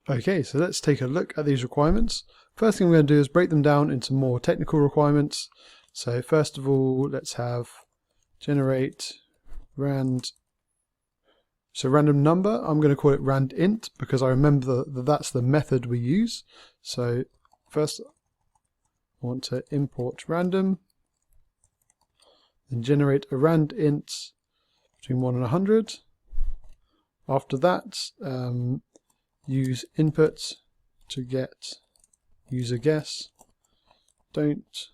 Okay, so let's take a look at these requirements. First thing we're going to do is break them down into more technical requirements. So first of all, let's have generate random number. I'm going to call it randint because I remember that that's the method we use. So first I want to import random, then generate a randint between 1 and 100. After that, use input to get user guess. Don't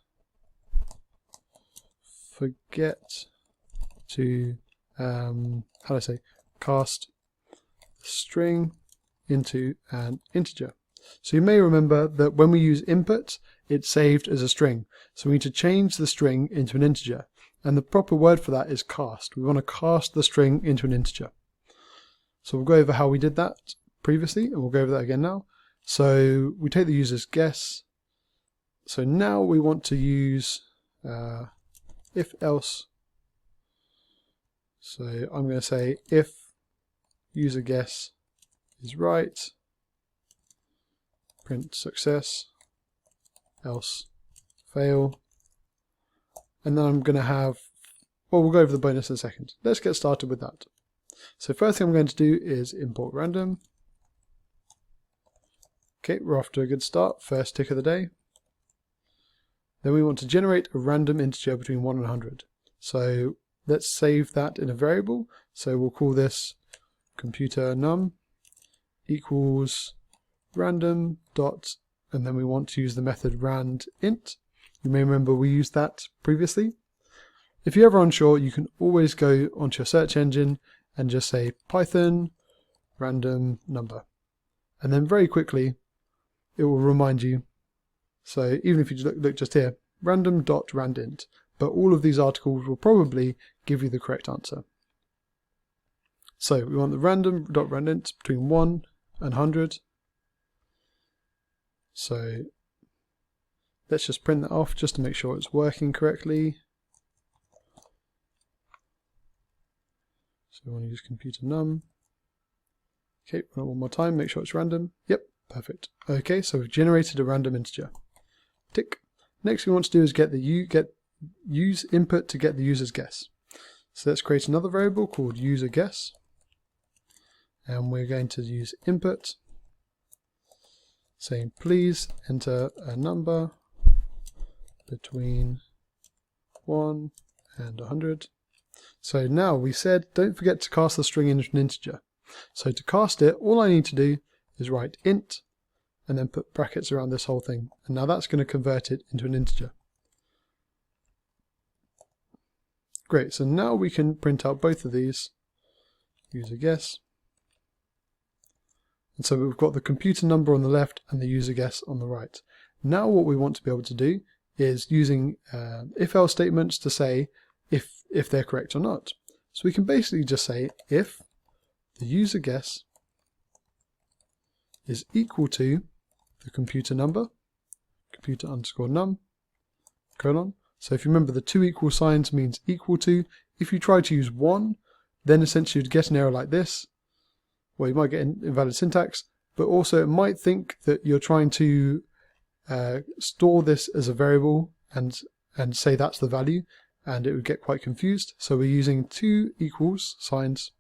forget to cast the string into an integer. So you may remember that when we use input, it's saved as a string. So we need to change the string into an integer. And the proper word for that is cast. We want to cast the string into an integer. So we'll go over how we did that previously, and we'll go over that again now. So we take the user's guess. So now we want to use if else. So I'm going to say if user guess is right, print success, else fail. And then I'm going to have, well, we'll go over the bonus in a second. Let's get started with that. So first thing I'm going to do is import random. Okay, we're off to a good start. First tick of the day. Then we want to generate a random integer between 1 and 100. So let's save that in a variable. So we'll call this computer num equals random dot, and then we want to use the method randint. You may remember we used that previously. If you're ever unsure, you can always go onto your search engine and just say Python random number, and then very quickly it will remind you. So even if you look just here, random.randint, but all of these articles will probably give you the correct answer. So we want the random.randint between 1 and 100. So let's just print that off just to make sure it's working correctly. So we want to use computer num. Okay, run it one more time, make sure it's random. Yep, perfect. Okay, so we've generated a random integer. Tick. Next we want to do is use input to get the user's guess. So let's create another variable called user guess. And we're going to use input, saying please enter a number between 1 and 100. So now we said don't forget to cast the string into an integer. So to cast it, all I need to do is write int and then put brackets around this whole thing. And now that's going to convert it into an integer. Great, so now we can print out both of these, user guess. And so we've got the computer number on the left and the user guess on the right. Now what we want to be able to do is using if-else statements to say if they're correct or not. So we can basically just say if the user guess is equal to the computer number, computer underscore num, colon. So if you remember, the two equal signs means equal to. If you try to use 1, then essentially you'd get an error like this. Well, you might get invalid syntax, but also it might think that you're trying to store this as a variable and say that's the value, and it would get quite confused. So we're using two equals signs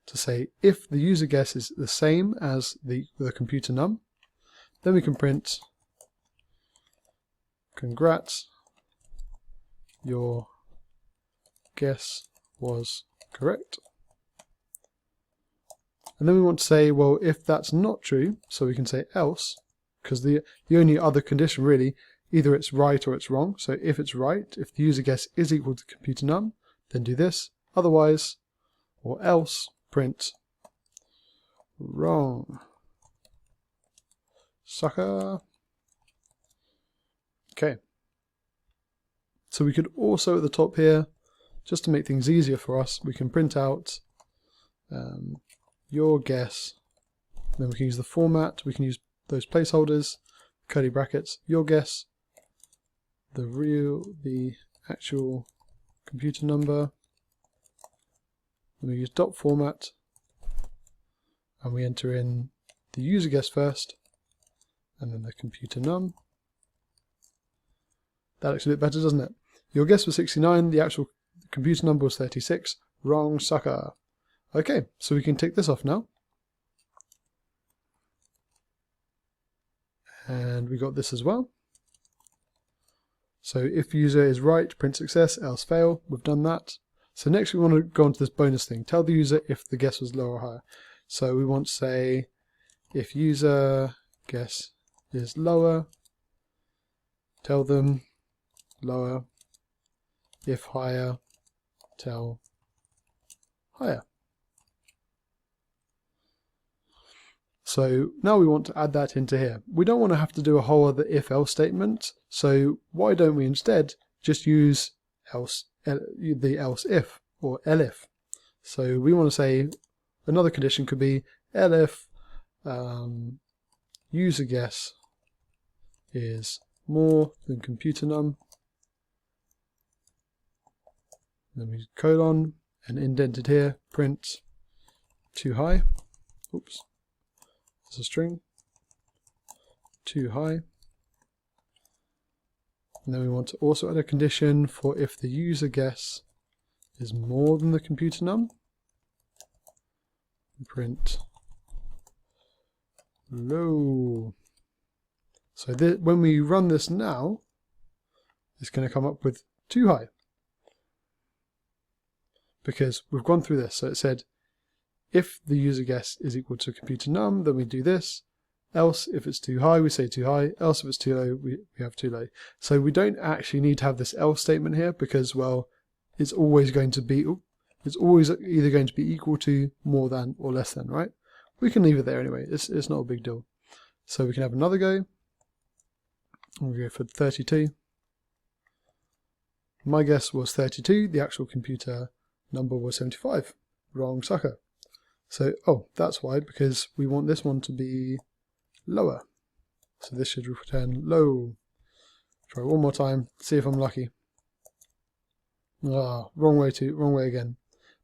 to say if the user guess is the same as the computer num, then we can print congrats, your guess was correct. And then we want to say, well, if that's not true, so we can say else, because the only other condition really, either it's right or it's wrong. So if it's right, if the user guess is equal to computer num, then do this. Otherwise, or else, print wrong. Sucker. Okay. So we could also at the top here, just to make things easier for us, we can print out your guess. Then we can use the format, we can use those placeholders, curly brackets, your guess, the actual computer number. Then we use dot format, and we enter in the user guess first, and then the computer num. That looks a bit better, doesn't it? Your guess was 69, the actual computer number was 36. Wrong, sucker. Okay, so we can tick this off now. And we got this as well. So if user is right, print success, else fail. We've done that. So next we want to go on to this bonus thing. Tell the user if the guess was lower or higher. So we want to say if user guess is lower, tell them lower. If higher, tell higher. So now we want to add that into here. We don't want to have to do a whole other if-else statement, so why don't we instead just use else, the else if, or elif. So we want to say another condition could be elif user guess is more than computer num. Then we colon and indented here, print too high. Oops. As a string, too high. And then we want to also add a condition for if the user guess is more than the computer num. Print low. So when we run this now, it's going to come up with too high. Because we've gone through this. So it said, if the user guess is equal to computer num, then we do this. Else, if it's too high, we say too high. Else, if it's too low, we have too low. So we don't actually need to have this else statement here because, well, it's always going to be, it's always either going to be equal to, more than, or less than, right? We can leave it there anyway. It's not a big deal. So we can have another go. We'll go for 32. My guess was 32. The actual computer number was 75. Wrong, sucker. So, oh, that's why, because we want this one to be lower. So this should return low. Try one more time, see if I'm lucky. Ah, wrong way again.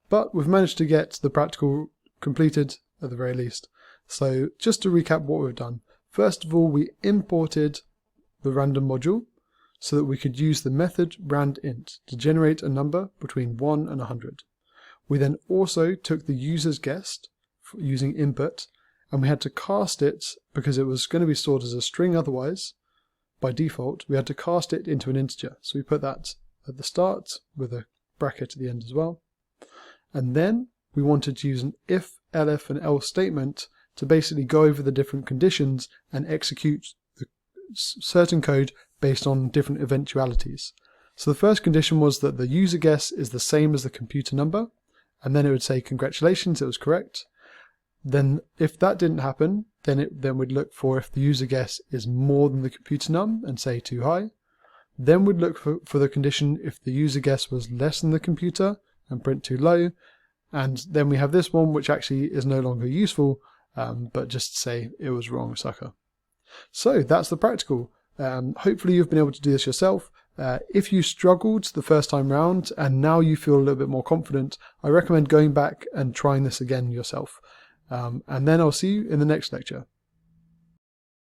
But we've managed to get the practical completed at the very least. So just to recap what we've done. First of all, we imported the random module so that we could use the method randint to generate a number between 1 and 100. We then also took the user's guess using input, and we had to cast it, because it was going to be stored as a string otherwise, by default, we had to cast it into an integer. So we put that at the start with a bracket at the end as well. And then we wanted to use an if, elif, and else statement to basically go over the different conditions and execute the certain code based on different eventualities. So the first condition was that the user guess is the same as the computer number, and then it would say congratulations, it was correct. Then if that didn't happen, then we'd look for if the user guess is more than the computer num and say too high. Then we'd look for the condition if the user guess was less than the computer and print too low. And then we have this one which actually is no longer useful, but just say it was wrong, sucker. So that's the practical. Hopefully you've been able to do this yourself. If you struggled the first time round and now you feel a little bit more confident, I recommend going back and trying this again yourself. And then I'll see you in the next lecture.